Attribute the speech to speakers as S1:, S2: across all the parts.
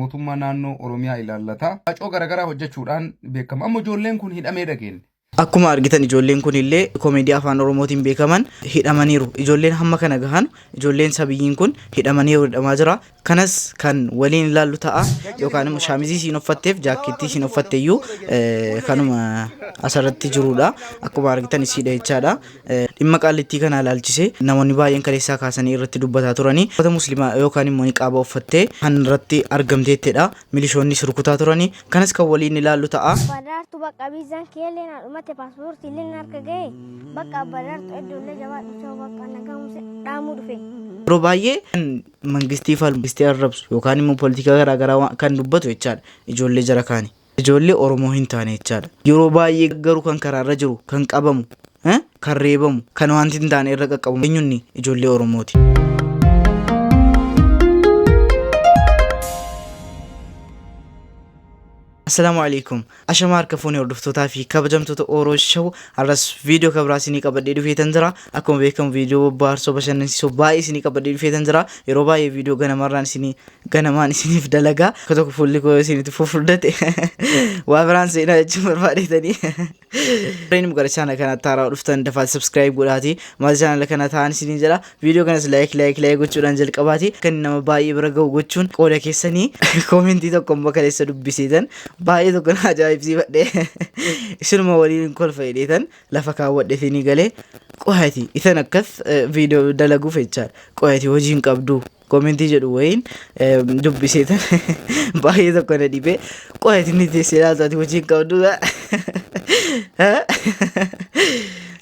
S1: mootummaa naannoo Oromiyaa ilaallata. Facoo garagaraa hojjechuudhaan beekama. Amma ijoolleen kun hidhamee dhageen.
S2: Akkuma argitan ijoolleen kun illee koomedii afaan Oromootiin beekaman hidhamaniiru. Ijoolleen hamma kana gahan ijoolleen sabiyyiin kun hidhamaniiru hidhamaa jira. Kanas kan waliin ilaallu ta'a yookaan immoo shaamizii isiin uffatteef jaakkeettii isiin uffatteeyyuu kanuma asirratti jirudha. Akkuma argitan isiidha jechaadha. Dhimma qaallittii kana ilaalchisee namoonni baay'een kaleessaa kaasanii irratti dubbataa turanii uffata musliimaa yookaan immoo niqaaba uffattee kan irratti argamteettedha. Milishoonnis rukutaa turanii kanas kan waliin ilaallu ta'a.
S3: Badartu bakka biizaan keelleen dhumate paaspoortii illee harka ga'e bakka badartu iddoolee jabaa dhufee bakka nagamuuse dhaamuu dhufe.
S2: Yeroo baay'ee mangistii falmistii arrabsu yookaan immoo poolitikaa garaagaraa kan dubbatu jechaadha. Ijoollee jara kaani. Ijoollee Oromoo hin taane jechaadha. Yeroo baay'ee garuu kan karaarra jiru kan qabamu kan reebamu kan wanti hin taane irra qaqqabamu eenyuun ijoollee Oromooti. Assalamu alaikum. Ashama harkafuuni hordoftoota fi kabajamtoota Oromoo Show har'as viidiyoo kabraa isinii qabadhee dhufeetan jira. Akkuma beekamu viidiyoo baarsoo bashannansiisoo baay'ee isinii qabadhee dhufeetan jira. Yeroo baay'ee viidiyoo ganamaan isiniif dalagaa akka tokko fuulli koo isinitti fufurdate waa biraan seenaa jechuun barbaadeetanii. Reen gara chaanala kanatti haaraa dhuftan dafaa subscribe godhaati. Maal chaanala kana ta'an isinii jira. Viidiyoo kanas like gochuudhaan jalqabaati. Kan nama baay'ee bira ga'u gochuun qooda keessanii koomentii tokko bakka keessa dubbisiitan baay'ee tokko na ajaa'ibsiifadhe isinuma waliin kolfa jedheetan lafa kaawwadheetanii galee qo'aati isan akkas viidiyoo dalaguuf jechaadha. Qo'aati hojii hin qabdu koomentii jedhu wayiin dubbiseetan baay'ee tokko na dhibee qo'aati inni teessee ilaaltu hojii hin qabdu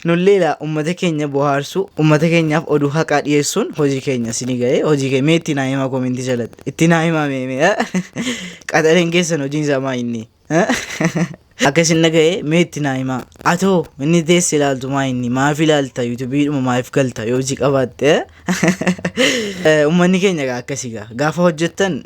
S2: nulleela ummata keenya bohaarsu ummata keenyaaf oduu haqaa dhiyeessuun hojii keenya isinii ga'ee hojii keenya itti naa himaa koomentii jalatti itti naa himaa meemee qaxaleen keessan hojiin isaa maa inni akkasin dhaga'ee mee itti naa himaa atoo inni teesse ilaaltu maa inni maaf ilaalta yuutuubiidhuma maaf galta yoo hojii qabaatte ummanni keenya akkasii gaafa hojjettan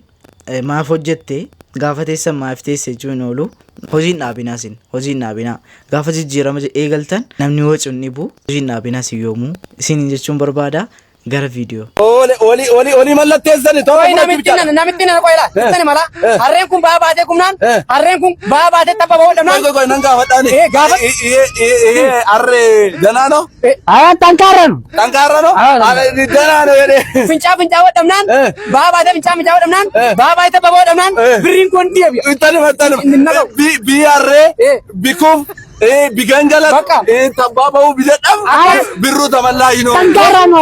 S2: maaf hojjette gaafa teessan maaf teesse jechuun oolu hojiin dhaabinaa sin hojiin dhaabinaa gaafa jijjiirama eegaltan namni wacuun dhibu hojiin dhaabinaa si yoomuu isin jechuun barbaada gara viidiyoo.
S4: Oli mallatteessani tokko
S5: namitti na qoyla tani mala harreen kun baa baatee kumnaan harreen kun baa baatee tapha boodamnaan
S4: koy nan gaafadhaani harree ganaano
S5: tankaarrano
S4: ganaano jedhe
S5: fincaa boodamnaan baa baatee fincaa boodamnaan baa baatee tapha boodamnaan birriin kun deebi'a
S4: tani bi harree bikuuf biganjala tabbaabahu bidadham birru tamallaa yino
S5: tankaarrano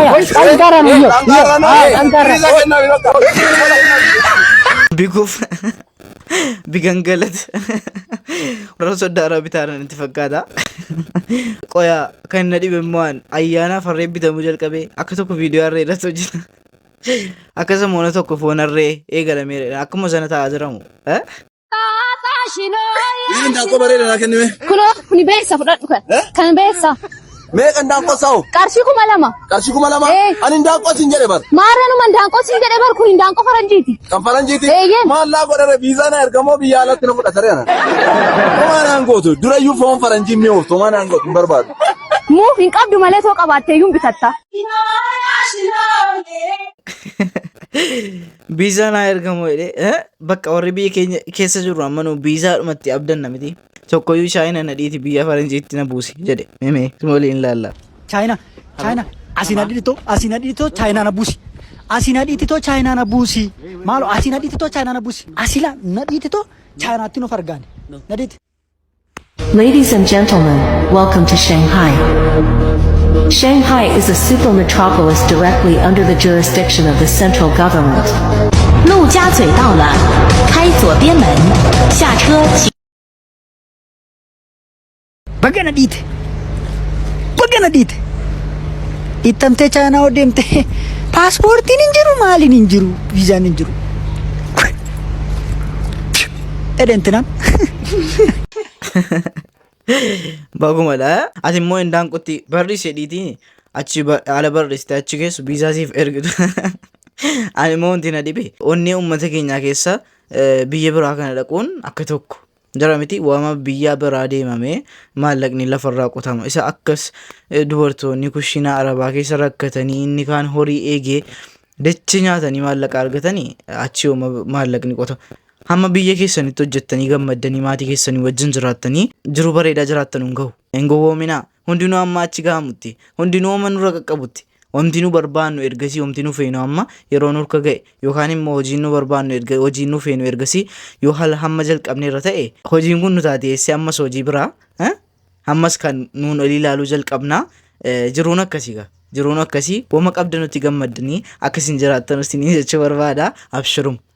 S2: bikuuf bigangalat warra sodaa irraa bitaaran itti fakkaata. Qoyaa kan na dhibe immoo ayyaanaaf harree bitamuu jalqabee akka tokko viidiyoo harree irratti hojjeta akkasuma moona tokko foon harree eegalameera akkuma sana taa'aa jiramu.
S4: Indaan bareeda naa kennime.
S3: Kuni beessa fudhadhu kan beessa.
S4: Meeqa indaan qosaa'u?
S3: Qarshii 2,000.
S4: Qarshii 2,000? Ani indaan qosin jedhe bar.
S3: Maarranuma indaan qosin jedhe bar kun indaan faranjiiti.
S4: Kan faranjiiti? Maallaa godhare viizaan ergamoo biyya alatti na fudhatare ana. Komaanaan gootu durayyuu foon faranjii mi'ooftu komaanaan gootu hin barbaadu.
S3: Muuf hin qabdu malee too qabaattee iyyuu bitatta.
S2: Biizaa naa ergamoo jedhee bakka warri biyya keenya keessa jiru amma nu biizaadhumatti abdanna miti. Tokkoyyuu shaayina nadhiiti biyya faranjiitti na buusi jedhe mimee waliin ilaalla.
S6: Chaayina asina dhidhitoo chaayinaa na buusi. Asina dhidhitoo chaayinaa na buusi. Maalo asina dhidhitoo chaayinaa na buusi. Asila na dhidhitoo chaayinaatti nuuf argaani. Nadhiiti.
S7: Ladies and gentlemen, welcome to Shanghai. Shanghai is a super metropolis directly under the jurisdiction of the central government.
S8: 陆家嘴到了，开左边门，下车请。
S6: Bagana dhiite ittamtee chaayinaa oo deemte paaspoortiin hin jiru maaliin hin jiru viizaan hin jiru edeentinaan
S2: bagumadha ati immoo indaan qotti barreesse dhiitiin achi ala barreessite achi keessu viizaasiif ergitu ani immoo wanti na dhibe onnee uummata keenyaa keessa biyya biraa kana dhaquun akka tokko jaramiti waama biyya biraa deemame maallaqni lafarraa qotama isa akkas dubartoonni kushina arabaa keessa rakkatanii inni kaan horii eegee Dachee nyaatanii maallaqa argatanii achi maallaqni qota. Hamma biyya keessanitti hojjettanii gammaddanii maatii keessanii wajjin jiraattanii jiru bareedaa jiraattan hin gahu. Hin gowwoominaa. Hundinuu amma achi gahamutti. Hundinuu amma nurra qaqqabutti. Wanti nu barbaannu ergasii wanti nu feenu amma yeroo nurka ga'e yookaan immoo hojiin nu barbaannu hojiin nu feenu ergasii yoo haala hamma jalqabne irra ta'e hojiin kun nu taateessee ammas hojii biraa ammas kan nuun olii ilaaluu jalqabnaa jiruun akkasii gaa. Jiruun akkasii wama qabda nuti gammaddanii akkasiin jiraattan isinii jechuu barbaada.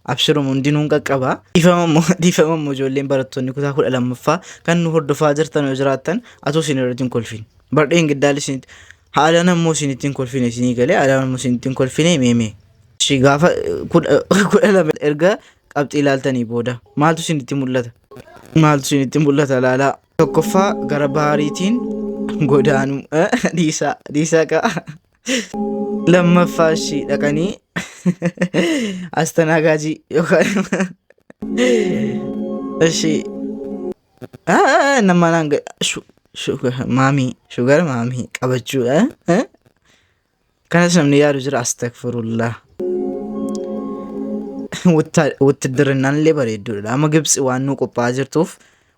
S2: Abshirum hundinuun qaqqaba. Dhiifamammoo ijoolleen barattoonni kutaa 12ffaa kan nu hordofaa jirtan yoo jiraattan atoo isin irratti hin kolfin. Bardheen giddaal isinitti haadhaan ammoo isinitti hin kolfine isinii galee haadhaan ammoo isinitti hin kolfine meemee. Gaafa 12 erga qabxii ilaaltanii booda maaltu isinitti mul'ata? Maaltu isinitti mul'ata laalaa? Tokkoffaa gara baariitiin godaanuu dhiisaa qa'a. Lammaffaa ishii dhaqanii astanaagaajii yookaan ishii nama naan shugar maamii qabachuu kanas namni yaadu jira. Astakfirullah. Wuttidirnaan illee bareedduudha. Amma Gibxi waan nu qophaa'aa jirtuuf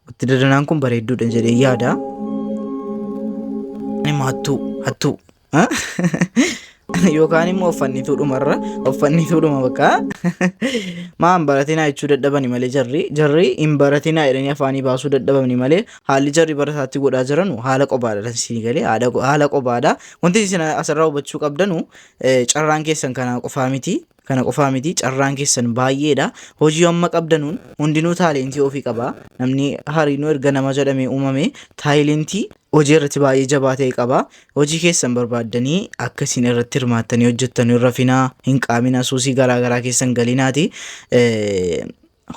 S2: wuttidirnaan kun bareedduudha jedhee yaada. Hattuu yookaan immoo uffannituudhuma bakka maan baratinaa jechuu dadhabani malee jarri hin baratinaa jedhanii afaanii baasuu dadhabani malee haalli jarri barataatti godhaa jiranu haala qobaadha. Isin galee haala qobaadha. Wanti isin asirraa hubachuu qabdanu carraan keessan kana qofaa miti carraan keessan baay'eedha. Hojii amma qabdanuun hundinuu taalentii ofii qaba. Namni hariinuu erga nama jedhamee uumame taalentii hojii irratti baay'ee jabaa ta'e qaba. Hojii keessan barbaaddanii akkasiin irratti hirmaattanii hojjettan irra finaa hin qaamina suusii garaagaraa keessan galinaati.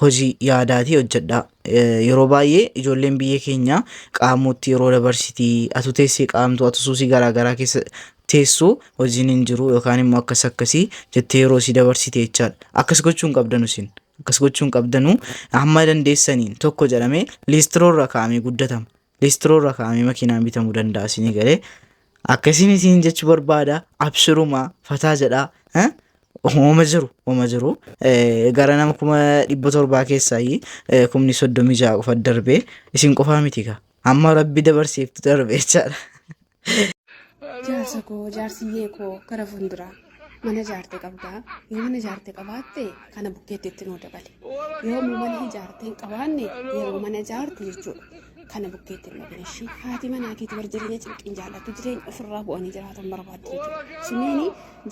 S2: Hojii yaadaati hojjedha. Yeroo baay'ee ijoolleen biyya keenya qaamuutti yeroo dabarsitii atu teessee qaamtu atu suusii garaagaraa keessa teessoo hojiin hin jiru yookaan immoo akkasii jettee yeroo si dabarsite jechaadha. Akkas gochuun qabdanu isin. Akkas gochuun qabdanu hamma dandeessaniin tokko jedhamee liistiroorra kaa'amee guddatama. Liistiroorra kaa'amee makiinaan bitamuu danda'a isinii galee akkasiin isin jechuu barbaada. Abshirumaa fataa jedhaa. Ooma jiru gara nama 700 keessaa 36 qofa darbee isin qofaa miti gaa. Amma rabbi dabarseeftu darbee jechaadha.
S9: Jaarsa koo jaarsiyyee koo gara fuulduraa mana ijaarte qabdaa. Yoo mana ijaarte qabaatte kana bukkeetti itti nuu dabale. Yoo mana ijaarte hin qabaanne yeroo mana ijaartu jechuudha. Kana bukkeetti hin dabale ishee haati manaa keetti bar jireenya cinqiin jaallattu jireenya ofirraa bu'anii jiraatan barbaadde jechuudha. Sunneen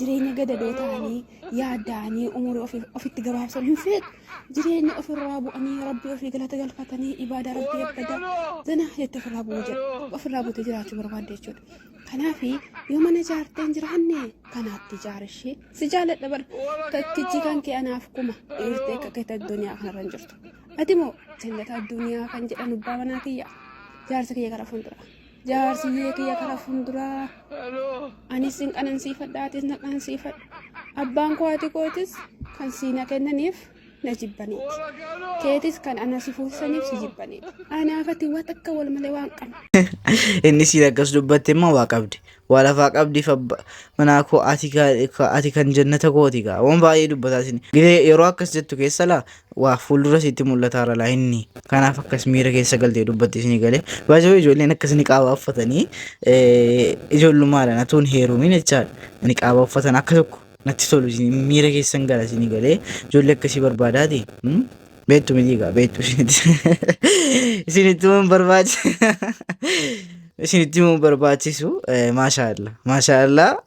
S9: jireenya gadadoo ta'anii yaadda'anii umurii ofitti gabaabsan hin fedhu. Jireenya ofirraa bu'anii rabbii ofii galata galfatanii ibaadaa rabbii abbadaa zana jettee ofirraa bu'uu jedhu. Ofirraa buutee jiraachuu barbaadde jechuudha. Kanaaf yoo mana ijaarteen jiraanne kanaatti ijaarishee si jaalladha bara kakkichi kan kee anaaf kuma dhiirtee akka keessa addunyaa kanarra hin jirtu. Ati moo jannata addunyaa kan jedhan abbaa manaa kiyya jaarsa kiyya kara fuulduraa. Jaarsiyyee kiyya kara fuulduraa. Anis hin qanansiifadhaatis na qanansiifadha. Abbaan koo haati kootis kan siina kennaniif na jibbaniiti. Keetis kan ana si fuusaniif si jibbaniiti. Anaafati waan akka wal malee waan qabna.
S2: Inni siin akkas dubbatte immoo waa qabdi. Waa lafaa qabdiif manaa koo ati kan jannata kooti gaa. Waan baay'ee dubbataa isin. Yeroo akkas jettu keessa laa waa fuuldura sitti mul'ataara laa inni. Kanaaf akkas miira keessa galtee dubbatte isinii galee. Baay'ee ijoolleen akkas niqaabaa uffatanii ijoollummaadhaan atuun heerumin jechaadha. Niqaabaa uffatan akka tokko natti tolu miira keessan gala isinii galee ijoollee akkasii barbaadaati. Beektu miti gaa beektu isinitti mun barbaachisu maashaallah.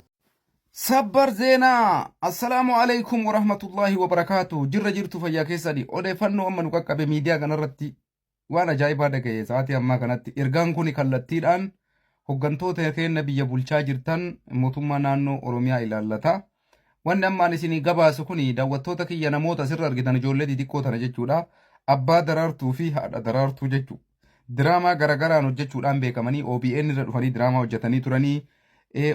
S1: Sabbar zeenaa assalaamu alaikum warahmatullahi wabarakaatu. Jirra jirtu fayyaa keessanii odeeffannoo amma nu qaqqabe miidiyaa kanarratti waan ajaa'ibaa dhaga'e sa'aatii ammaa kanatti ergaan kun kallattiidhaan hooggantoota keenya biyya bulchaa jirtan mootummaa naannoo Oromiyaa ilaallata. Wanni ammaan isinii gabaasu kun daawwattoota kiyya namoota asirra argitan ijoollee xixiqqoo tana jechuudha. Abbaa daraartuu fi haadha daraartuu jechuudha. Diraamaa garagaraan hojjechuudhaan beekamanii OBN irra dhufanii diraamaa hojjetanii turanii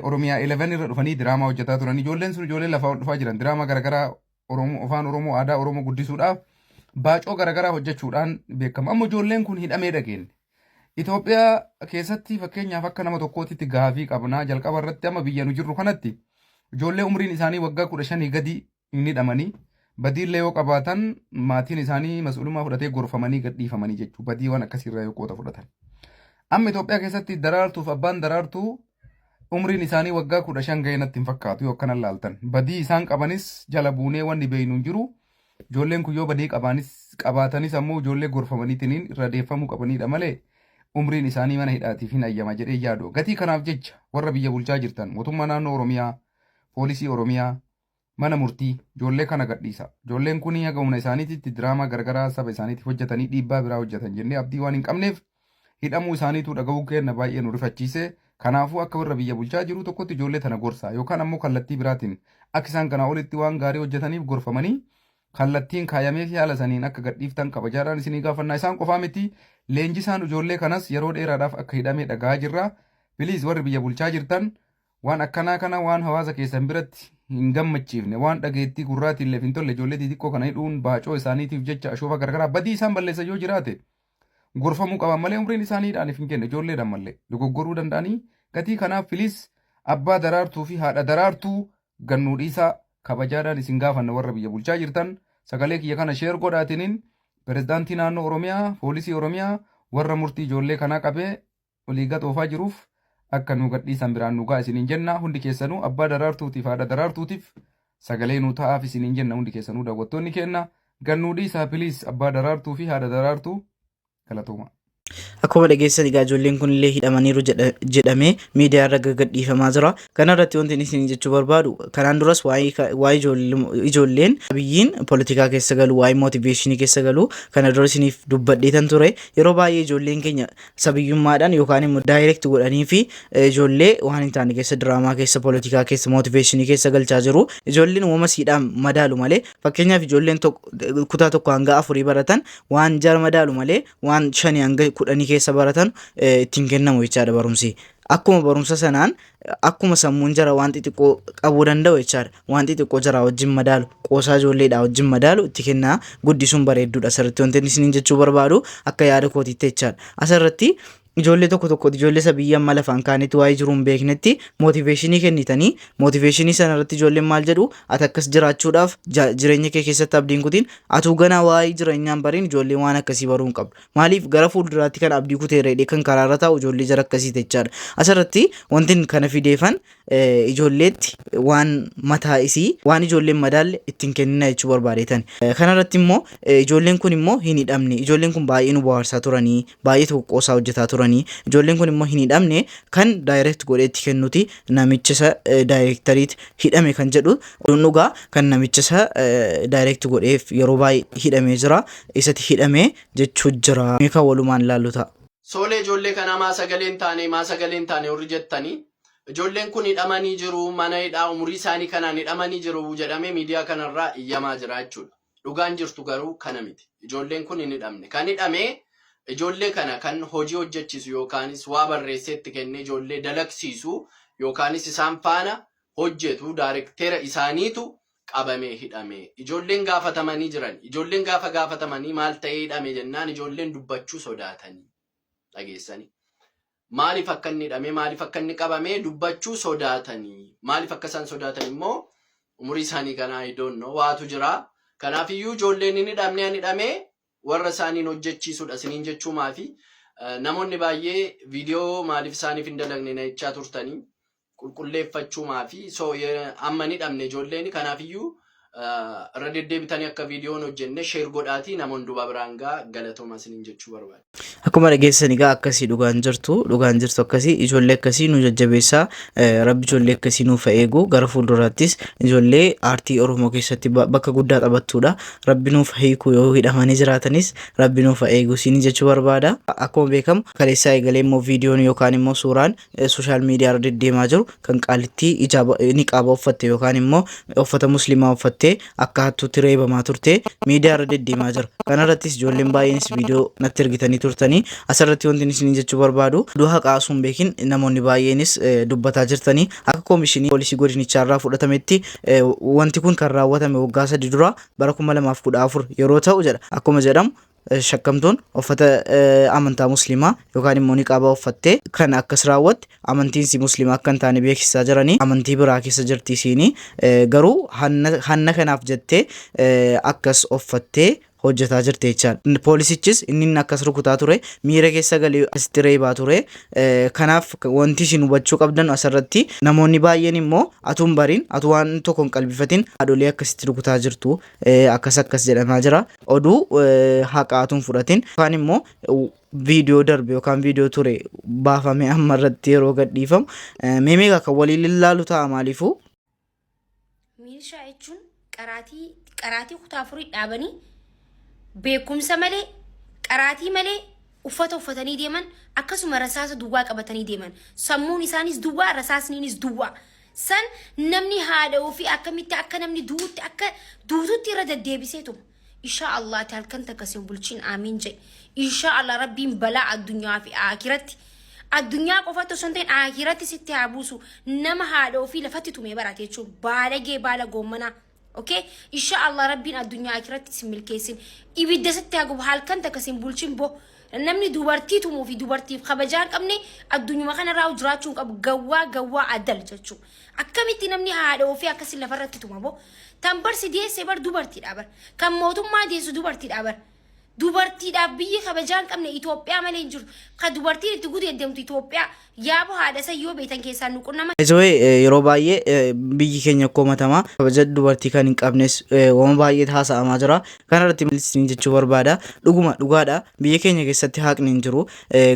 S1: Oromiyaa 11 irra dhufanii diraamaa hojjetaa turanii ijoolleen sun ijoollee lafaa dhufaa jiran diraamaa garagaraa afaan Oromoo aadaa Oromoo guddisuudhaaf baacoo garagaraa hojjechuudhaan beekama. Amma ijoolleen kun hidhamee dhageenye. Itoophiyaa keessatti fakkeenyaaf akka nama tokkootitti gaafii qabnaa jalqaba irratti amma biyya nu jirru kanatti ijoollee umriin isaanii waggaa 15 gadi inni hidhamanii badiillee yoo qabaatan maatiin isaanii mas'uulummaa fudhatee gorfamanii gadhiifamanii jechuudha. Badii waan akkasiirraa yoo qooda fudhatan. Amma Itoophiyaa keessatti daraartuuf abbaan daraartuu umriin isaanii waggaa 15 ga'e natti hin fakkaatu yoo akkanan laaltan. Badii isaan qabanis jala buunee wanni beeynu hin jiru. Ijoolleen kun yoo badii qabaatanis ammoo ijoollee gorfamaniitiin irra deeffamuu qabanidha malee umriin isaanii mana hidhaatiif hin ayyama jedhee yaadu. Gatii kanaaf jecha warra biyya bulchaa jirtan mootummaa naannoo Oromiyaa, poolisii Oromiyaa, mana murtii ijoollee kana gadhiisa. Ijoolleen kun haga humna isaaniitti diraamaa garagaraa saba isaaniitiif hojjetanii dhiibbaa biraa hojjetan jennee abdii waan hin qabneef hidhamuu isaaniitu dhaga'uu kenna baay'ee nu rifachiise. Kanaafuu akka warra biyya bulchaa jiru tokkotti ijoollee tana gorsa yookaan ammoo kallattii biraatiin akka isaan kanaa olitti waan gaarii hojjetaniif gorfamanii kallattiin kaayamee fi haala saniin akka gadhiiftan kabajaadhaan isinii gaafannaa. Isaan qofaa miti leenjisaan ijoollee kanas yeroo dheeraadhaaf akka hidhamee dhagaa jirra. Biliis warri biyya bulchaa jirtan waan akkanaa kana waan hawaasa keessan biratti hin gammachiifne waan dhageettii gurraatiin illee hin tolle ijoollee xixiqqoo kana hidhuun baacoo isaaniitiif jecha ashoofa garagaraa badii isaan balleessa yoo jiraate gorfamuu qaban malee umriin isaaniidhaan hin kenne ijoolleedhaan malee dogoggoruu danda'anii. Gatii kanaaf Biliis abbaa daraartuu fi haadha daraartuu gannuu dhiisaa kabajaadhaan isin gaafanna warra biyya bulchaa jirtan. Sagalee kiyya kana sheer godhaatiniin pirezidaantii naannoo Oromiyaa, poolisii Oromiyaa warra murtii ijoollee kanaa qabee olii gatoofaa jiruuf akka nu gadhiisan biraan nu gaa isiniin jenna. Hundi keessanuu abbaa daraartuutiif haadha daraartuutiif sagalee nu ta'aaf isiniin jenna. Hundi keessanuu daawwattoonni kenna gannuu dhiisaa Biliis abbaa daraartuu fi haadha daraartuu galatooma.
S2: Akkuma dhageessan egaa ijoolleen kun illee hidhamaniiru jedhamee miidiyaa irra gadhiifamaa jira. Kana irratti wanti isin jechuu barbaadu kanaan duras waa'ee ijoolleen biyyiin poolitikaa keessa galu waa'ee mootiveeshinii keessa galu kana dura isiniif dubbadheetan ture. Yeroo baay'ee ijoolleen keenya sabiyyummaadhaan yookaan immoo daayirekti godhanii fi ijoollee waan hin taane keessa diraamaa keessa poolitikaa keessa mootiveeshinii keessa galchaa jiru. Ijoolleen uumama siidhaan madaalu malee fakkeenyaaf ijoolleen kutaa tokko hanga 4 baratan waan 6 madaalu malee waan 5 hanga 10 keessa baratan ittiin kennamu jechaadha barumsi. Akkuma barumsa sanaan akkuma sammuun jara waan xixiqqoo qabuu danda'u jechaadha. Waan xixiqqoo jara wajjin madaalu qoosaa ijoolleedhaa wajjin madaalu itti kennaa guddisuun bareedduudha. Asirratti wanti isiniin jechuu barbaadu akka yaada kootiitti jechaadha. Asirratti ijoollee tokko ijoollee sabiyyaa amma lafaan kaanitti waa'ee jiruun beeknetti mootiveeshinii kennitanii mootiveeshinii sana irratti ijoolleen maal jedhu ati akkas jiraachuudhaaf jireenya kee keessatti abdiin kutiin atuu ganaa waa'ee jireenyaan bariin ijoollee waan akkasii baruu hin qabdu. Maaliif gara fuulduraatti kan abdii kutee reedhee kan karaarra taa'u ijoollee jara akkasii jechaadha. Asirratti wanti kana fideefan ijoolleetti waan mataa isii waan ijoolleen madaalle ittiin kennina jechuu barbaadeetan. Kanarratti immoo ijoolleen kun immoo hin hidhamne. Ijoolleen kun baay'ee nu bohaarsaa turanii baay'ee tokkoosaa hojjetaa turan. Ijoolleen kun immoo hin hidhamne kan daayireekt godheetti kennuti namicha isa daayireektariitti hidhame kan jedhu dhugaa kan namicha isa daayireekt godheef yeroo baay'ee hidhamee jira isatti hidhame jechuu jira. Meeqa walumaan laallu ta'a.
S10: Soolee ijoollee kana maa sagaleen taane warri jettanii ijoolleen kun hidhamanii jiru mana hidhaa umurii isaanii kanaan hidhamanii jiru jedhamee miidiyaa kanarraa iyyamaa jira jechuudha. Dhugaan jirtu garuu kana miti. Ijoolleen kun hin hidhamne. Kan hidhame ijoollee kana kan hojii hojjechiisu yookaanis waa barreesseetti kennee ijoollee dalagsiisu yookaanis isaan faana hojjetu daayirektera isaaniitu qabamee hidhame. Ijoolleen gaafatamanii jiran. Ijoolleen gaafa gaafatamanii maal ta'ee hidhame jennaan ijoolleen dubbachuu sodaatanii. Dhageessanii. Maaliif akka inni hidhame maaliif akka inni qabame dubbachuu sodaatanii. Maaliif akka isaan sodaatan immoo umurii isaanii kanaa I don't know waatu jira. Kanaafiyyuu ijoolleen hin hidhamne warra isaaniin hojjechiisuudha isiniin jechuumaa fi namoonni baay'ee viidiyoo maaliif isaaniif hin dalagne na jechaa turtanii qulqulleeffachuumaa fi amma hin hidhamne ijoolleen kanaafiyyuu irra deddeebitanii akka viidiyoon hojjenne sheer godhaatii namoonni duba biraan gaa galatooma isiniin jechuu barbaada.
S2: Akkuma dhageessan egaa akkasii dhugaan jirtu akkasii ijoollee akkasii nu jajjabeessaa rabbi ijoollee akkasii nuuf eegu gara fuulduraattis ijoollee aartii Oromoo keessatti bakka guddaa taphattuudha. Rabbi nuuf hiiku yoo hidhamanii jiraatanis rabbi nuuf eegu isin jechuu barbaada. Akkuma beekamu kaleessaa eegalee immoo viidiyoon yookaan immoo suuraan sooshaal miidiyaa irra deddeemaa jiru kan qaalittii niqaaba uffatte yookaan immoo uffata musliimaa uffatte akka hattuutti reebamaa turte miidiyaa irra deddeemaa jira. Kanarrattis ijoolleen baay'eenis viidiyoo natti ergitanii turtanii asirratti wanti isin jechuu barbaadu du'a qaasuun beekin namoonni baay'eenis dubbataa jirtanii akka koomishinii poolisii godinichaa irraa fudhatametti wanti kun kan raawwatame waggaa 3 dura bara 2014 yeroo ta'u jedha. Akkuma jedhamu shakkamtuun uffata amantaa musliimaa yookaan immoo niqaaba uffattee kan akkas raawwatte amantiin si musliimaa akka hin taane beeksisaa jiranii amantii biraa keessa jirti isiin garuu hanna kanaaf jettee akkas uffattee hojjetaa jirti jechuudha. Poolisichis inni akkas rukutaa ture miira keessa galee asitti reebaa ture. Kanaaf wanti isin hubachuu qabdan asirratti namoonni baay'een immoo atuun bariin atu waan tokko hin qalbifatin haadholee akkasitti rukutaa jirtu akkas jedhamaa jira. Oduu haqa atuun fudhatin yookaan immoo viidiyoo darbe yookaan viidiyoo ture baafame amma irratti yeroo gadhiifamu meemeegaa kan waliin ilaalu ta'a maaliifuu.
S11: Milishaa jechuun qaraatii kutaa afurii dhaabanii beekumsa malee qaraatii malee uffata uffatanii deeman akkasuma rasaasa duwwaa qabatanii deeman sammuun isaanis duwwaa rasaasniinis duwwaa san namni haadha ofii akkamitti akka namni duututti irra deddeebiseetu insha Allah halkan takkasin bulchiin amiin jedhe insha Allah rabbiin balaa addunyaa fi aakiratti addunyaa qofatu osoo hin ta'in aakiratti sitti haa buusu nama haadha ofii lafatti tumee barate jechuun baalagee baala goommanaa. Okay, insha Allah rabbiin addunyaa akhiratti isin milkeessin ibidda sitti hagubu halkan takkasin bulchin bo namni dubartii tumuu fi dubartiif kabajaan qabne addunyuma kanarraa jiraachuun qabu gawwaa adal jechuu akkamitti namni haadha ofii akkasin lafarratti tuma bo tan barsi deesse bar dubartiidha bar kan mootummaa deessu dubartiidha bar dubartiidhaaf biyyi kabajaan qabne Itoophiyaa malee hin jiru kan dubartiin itti gudeedamtu Itoophiyaa yaabo haadha sayyoo beetan keessaa nu qunnama.
S2: Yeroo baay'ee biyyi keenya koomatamaa kabaja dubartii kan hin qabnes waan baay'ee haasa'amaa jira. Kanarratti milistiin jechuu barbaada. Dhugaadha biyya keenya keessatti haqni hin jiru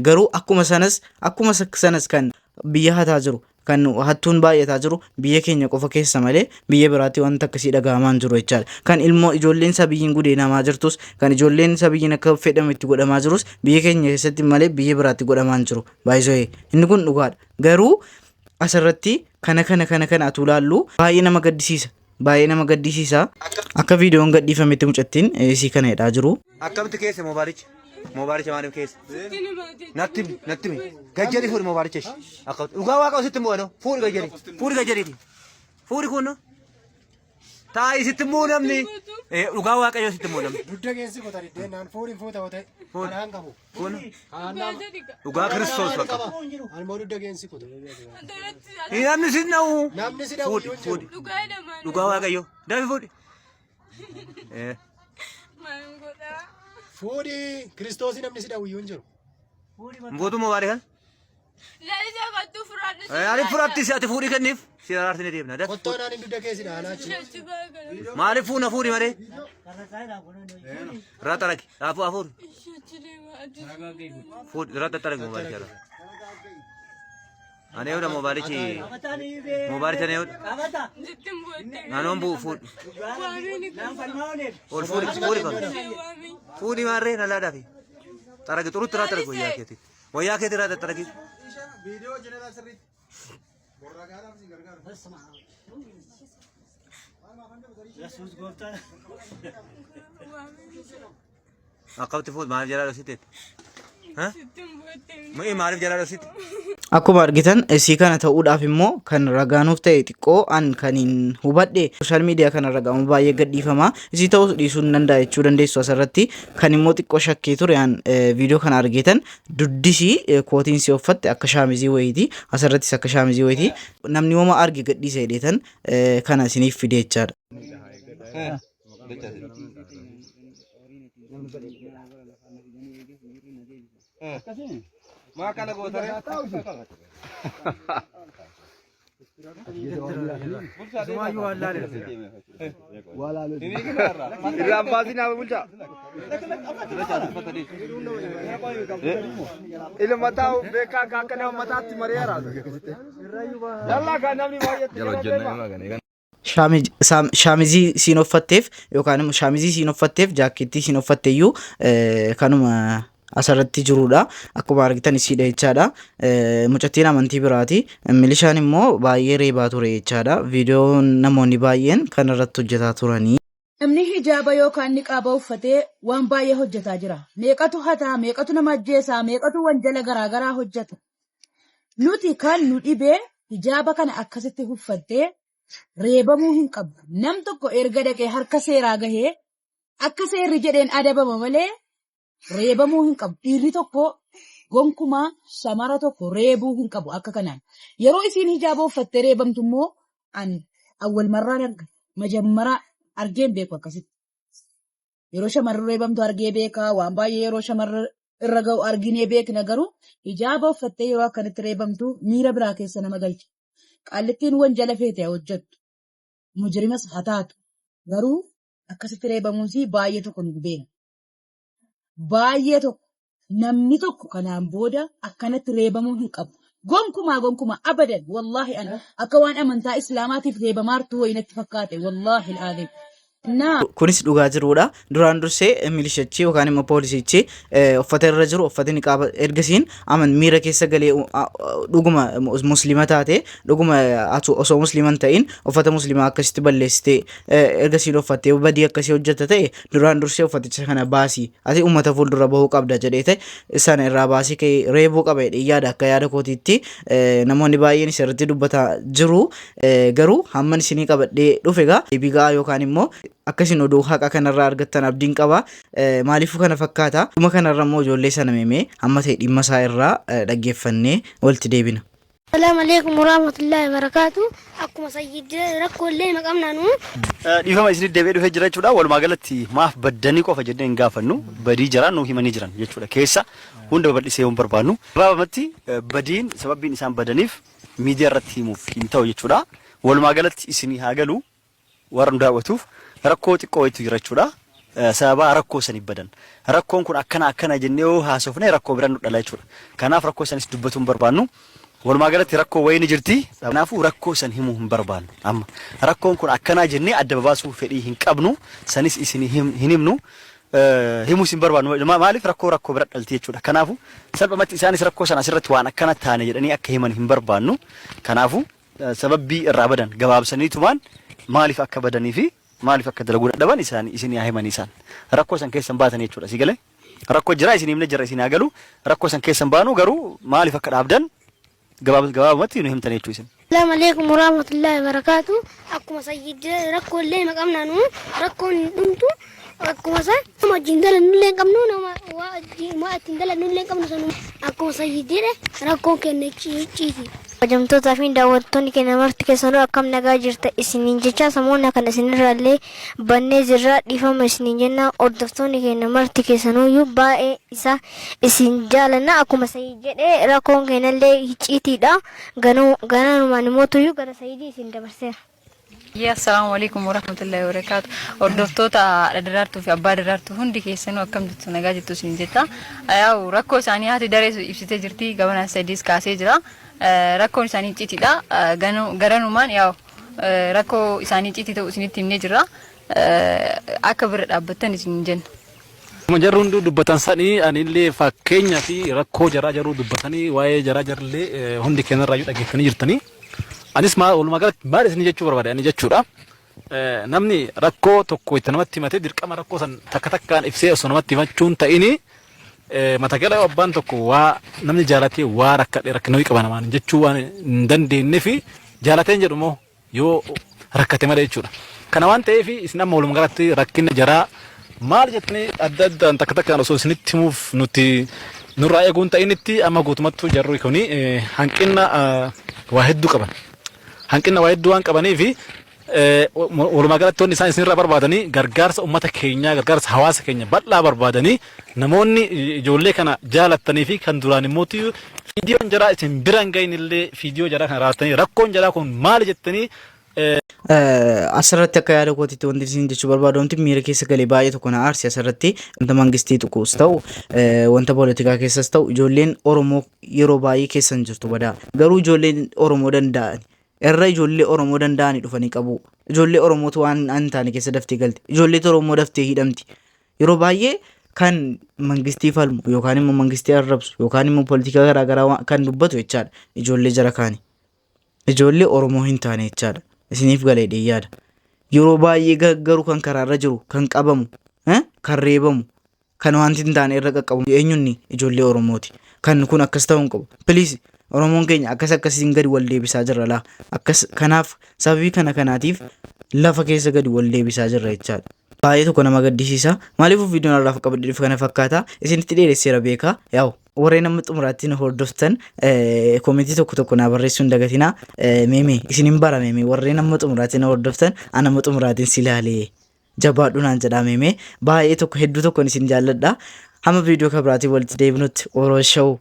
S2: garuu akkuma sanas kan biyya hataa jiru kan hattuun baay'ataa jiru biyya keenya qofa keessa malee biyya biraatti wanta akkasii dhaga'amaa hin jiru jechaadha. Kan ilmoo ijoolleen sabiyyiin gudeenamaa jirtus kan ijoolleen sabiyyiin akka fedhamu itti godhamaa jirus biyya keenya keessatti malee biyya biraatti godhamaa hin jiru. Baay'isoo inni kun dhugaadha. Garuu asirratti kana atu laallu baay'ee nama gaddisiisa. Akka viidiyoon gadhiifametti mucattiin isii kana jedhaa jiru.
S5: Akkamitti keessa moobaalicha maaliif keessa? Natti mi gajjari fuudhi moobaalicha ishee akka dhugaa waaqa sitti immoo fuudhi gajjariiti fuudhi kun taa'ii sitti immoo namni dhugaa waaqayyoo sitti immoo namni. Dudda keessi qotari deennaan fuudhin fuuta qote kanaan qabu kun dhugaa kiristoos bakka. Almoo dudda keessi qote. Namni si na'u fuudhi dhugaa waaqayyoo daafi fuudhi. Fuudhi kiristoosii namni si dhawuyyuu hin jiru. Gootu moo baadhi kan? Ani furaatti si ati fuudhi kenniif si araarti ni deemna. Qottoon ani dudda keessi dhaanaachi. Maaliif fuuna fuudhi malee? Rata raki hafuuri. Fuudhi rata taraki moobaalicha irra. Ani eewda moobaalicha ni eewda. Naannoon bu'u fuudhi. Ol fuudhi kan. Fuudhi maarree nalaadhaafi. Taraki xurutti rata taraki wayyaa keetii. Wayyaa keetii rata taraki. Akkamitti fuudhi maaliif jalaa dhositti? Maaliif jalaa dhositti?
S2: Akkuma argitan isii kana ta'uudhaaf immoo kan ragaanuuf ta'e xiqqoo an kaniin hubadhe sooshaal miidiyaa kana ragaamu baay'ee gadhiifama isii ta'uu dhiisuu hin danda'a jechuu dandeessu asirratti kan immoo xiqqoo shakkii ture an viidiyoo kana argitan duddisii kootiin si uffatte akka shaamizii wayiiti asirrattis akka shaamizii wayiiti namni wama arge gadhiisa jedheetan kana isiniif fide jechaadha.
S1: Makan aku tadi. Semua you Allah ni. Ini kenapa? Ilampasin apa bulca? Ilmu mata beka kakak nama mata hati Maria rasa. Yalla kan namni baay'ee.
S2: Shaamizii siin uffatteef yookaan immoo shaamizii siin uffatteef jaakkeettii siin uffatteeyyuu kanuma asirratti jirudha. Akkuma argitan isiidha jechaadha. Mucattiin amantii biraati. Milishaan immoo baay'ee reebaa ture jechaadha. Viidiyoo namoonni baay'een kan irratti hojjetaa turanii.
S12: Namni hijaaba yookaan niqaaba uffatee waan baay'ee hojjetaa jira. Meeqatu hataa, meeqatu nama ajjeesaa, meeqatu wanjala garaagaraa hojjeta. Nuti kan nu dhibee hijaaba kana akkasitti uffattee reebamuu hin qabdu. Nam tokko erga dhaqee harka seeraa gahee akka seerri jedheen adabama malee reebamuu hin qabu. Dhiirri tokko gonkumaa shamara tokko reebuu hin qabu akka kanaan. Yeroo isiin hijaaba uffattee reebamtu immoo awwal marraan arga. Majammaraa argeen beeku akkasitti. Yeroo shamarri reebamtu argee beekaa waan baay'ee yeroo shamarri irra ga'u arginee beekna garuu hijaaba uffattee yeroo akkanatti reebamtu miira biraa keessa nama galcha. Qaallittiin wanjala feete hojjettu. Mujrimas haa taatu. Garuu akkasitti reebamuunsi baay'ee tokko nu beena. Baay'ee tokko namni tokko kanaan booda akkanatti reebamuu hin qabu. Gonkumaa abadan wallahi ana akka waan amantaa islaamaatiif reebamaartuu wayinatti fakkaate wallahi al'aadim.
S2: Kunis dhugaa jirudha. Duraan dursee milishachi yookaan immoo poolisichi uffata irra jiru uffata niqaaba ergasiin aman miira keessa galee dhuguma muslima taate dhuguma osoo musliman ta'in uffata muslimaa akkasitti balleessitee ergasiin uffattee badii akkasii hojjetta ta'e duraan dursee uffaticha kana baasii ati uummata fuuldura bahuu qabda jedhee ta'e sana irraa baasii ka'ee reebuu qaba yaada akka yaada kootiitti namoonni baay'een isirratti dubbataa jiru garuu hamman isinii qabadhee dhufe egaa bigaa yookaan immoo akkasiin oduu haqa kanarraa argattan abdiin qaba. Maaliifuu kana fakkaata? Dhuma kanarra immoo ijoollee sana meemee amma ta'e dhimma isaa irraa dhaggeeffannee walitti deebina.
S3: Assalamu alaikum warahmatullahi wabarakatuh. Akkuma sayyidii rakkoolee maqamnaanu.
S6: Dhiifama isin deebi'ee dhufee jira jechuudha. Walumaa galatti maaf baddanii qofa jennee hin gaafannu. Badii jiraan nuu himanii jiran jechuudha. Keessa hunda babal'isee hin barbaannu. Gabaabumatti badiin sababbiin isaan badaniif miidiyaa irratti himuuf hin ta'u jechuudha. Walumaa galatti isinii haa galu warra nu daawwatuuf rakkoo xiqqoo wayitu jira jechuudha. Sababa rakkoo sanii badan. Rakkoon kun akkana jennee yoo haasofne rakkoo biraan nu dhala jechuudha. Kanaaf rakkoo sanis dubbatu hin barbaannu. Walumaa galatti rakkoo wayii ni jirti. Kanaafuu rakkoo san himuu hin barbaannu. Amma rakkoon kun akkana jennee adda baasuu fedhii hin qabnu. Sanis isin hin himnu. Himuus hin barbaannu. Maaliif rakkoo bira dhalti jechuudha. Kanaafuu salphumatti isaanis rakkoo sana asirratti waan akkana taane jedhanii akka himan hin barbaannu. Kanaafuu sababbii irraa badan gabaabsaniitumaan maaliif akka badanii fi maaliif akka dalaguu dadhaban isin yaa himanii isaan rakkoo san keessan baatan jechuudha. Si galee rakkoo jira isin himne jira isin haa galu rakkoo san keessan baanu garuu maaliif akka dhaabdan gabaabumatti nu himtan jechuudha isin.
S3: Assalamu alaikum warahmatullahi wabarakatuh. Akkuma sayyidii rakkoolee maqamnaanu rakkoon dhumtu akkuma san nama wajjin dalannullee hin qabnu nama ittiin dalannullee hin qabnu sanuma akkuma sayyidiidha rakkoon kenna ciiti. Hojjamtootaa fi daawwattoonni keenya marti keessanuu akkam nagaa jirta isiniin jecha samoonni kan isinirraallee bannee jirra dhiifama isiniin jenna hordoftoonni keenya marti keessanuu baay'ee isaa isin jaalanna akkuma sayid jedhee rakkoon keenyallee hicciitiidha gananumaan immoo gara sayidii isin dabarseera.
S13: Assalamu alaikum warahmatullahi wabarakatuh. Hordoftoota daraartuu fi abbaa daraartuu hundi keessanuu akkam jirtu nagaa jirtu isin jetta. Yaa'u rakkoo isaanii haati daree ibsitee jirti gabanaan sadiis kaasee jira. Rakkoon isaanii ciitiidha. Garanumaan yaa'u rakkoo isaanii ciitii ta'uu isinitti himnee jirra. Akka bira dhaabbattan isin jenna.
S14: Jarri hundi dubbatan sanii anillee fakkeenyaa fi rakkoo jaraa jaruu dubbatanii waa'ee jaraa jarrillee hundi keenyarraa dhaggeeffanii jirtanii. Anis walumaa galatti maal isin jechuu barbaadani jechuudha. Namni rakkoo tokko itti namatti himatee dirqama rakkoo san takka takkaan ibsee osoo namatti himachuun ta'ini mata gala abbaan tokko waa namni jaalatee waa rakkina qaba namaan jechuu waan hin dandeenye fi jaalateen jedhu immoo yoo rakkate malee jechuudha. Kana waan ta'eef isin amma walumaa galatti rakkina jaraa maal jettanii adda addaan takka takkaan osoo isinitti himuuf nuti nurraa eeguun ta'initti amma guutumattuu jarri kuni hanqina waa hedduu qaban. Hanqina waa hedduu waan qabaniif walumaa galatti wanti isaan isinirraa barbaadanii gargaarsa uummata keenyaa gargaarsa hawaasa keenya bal'aa barbaadanii namoonni ijoollee kana jaalattanii fi kan duraan immoo viidiyoon jaraa isin biraan ga'inillee viidiyoo jaraa kana raawwatanii rakkoon jaraa kun maali jettanii.
S2: Asirratti akka yaada kootiitti wanti isin jechuu barbaadu wanti miira keessa galee baay'ee tokko na aarsi asirratti wanta mangistii tuquus ta'u wanta poolitikaa keessas ta'u ijoolleen Oromoo yeroo baay'ee keessan jirtu badaa garuu ijoolleen Oromoo danda'an irra ijoollee Oromoo danda'anii dhufanii qabu. Ijoollee Oromootu waan an taane keessa daftee galte. Ijoollee Oromoo daftee hidhamti. Yeroo baay'ee kan mangistii falmu yookaan immoo mangistii arrabsu yookaan immoo poolitika garaagaraa kan dubbatu jechaadha. Ijoollee jara kaani. Ijoollee Oromoo hin taane jechaadha. Isiniif galee yaada. Yeroo baay'ee garuu kan karaarra jiru kan qabamu kan reebamu kan wanti hin taane irra qaqqabamu eenyunni ijoollee Oromooti. Kan kun akkas ta'uu hin qabu. Please Oromoon keenya akkasiin gadi wal deebisaa jirra laa. Kanaaf sababii kanaatiif lafa keessa gadi wal deebisaa jirra jechaadha. baay'ee tokko nama gaddisiisa. Maaliif viidiyoon irraa qabadde dhufu kana fakkaata isinitti dheeresseera beeka. Yaa'u warreen amma xumuraatti na hordoftan koomentii tokko naa barreessuu hin dagatinaa. Meemee isinin bara meemee warreen amma xumuraatti na hordoftan ana amma xumuraatiin si ilaalee jabaadhu naan jedhaa meemee baay'ee tokko hedduu tokkoon isin jaalladha. Hamma viidiyoo kabiraatiin walitti deebinutti Oroos Show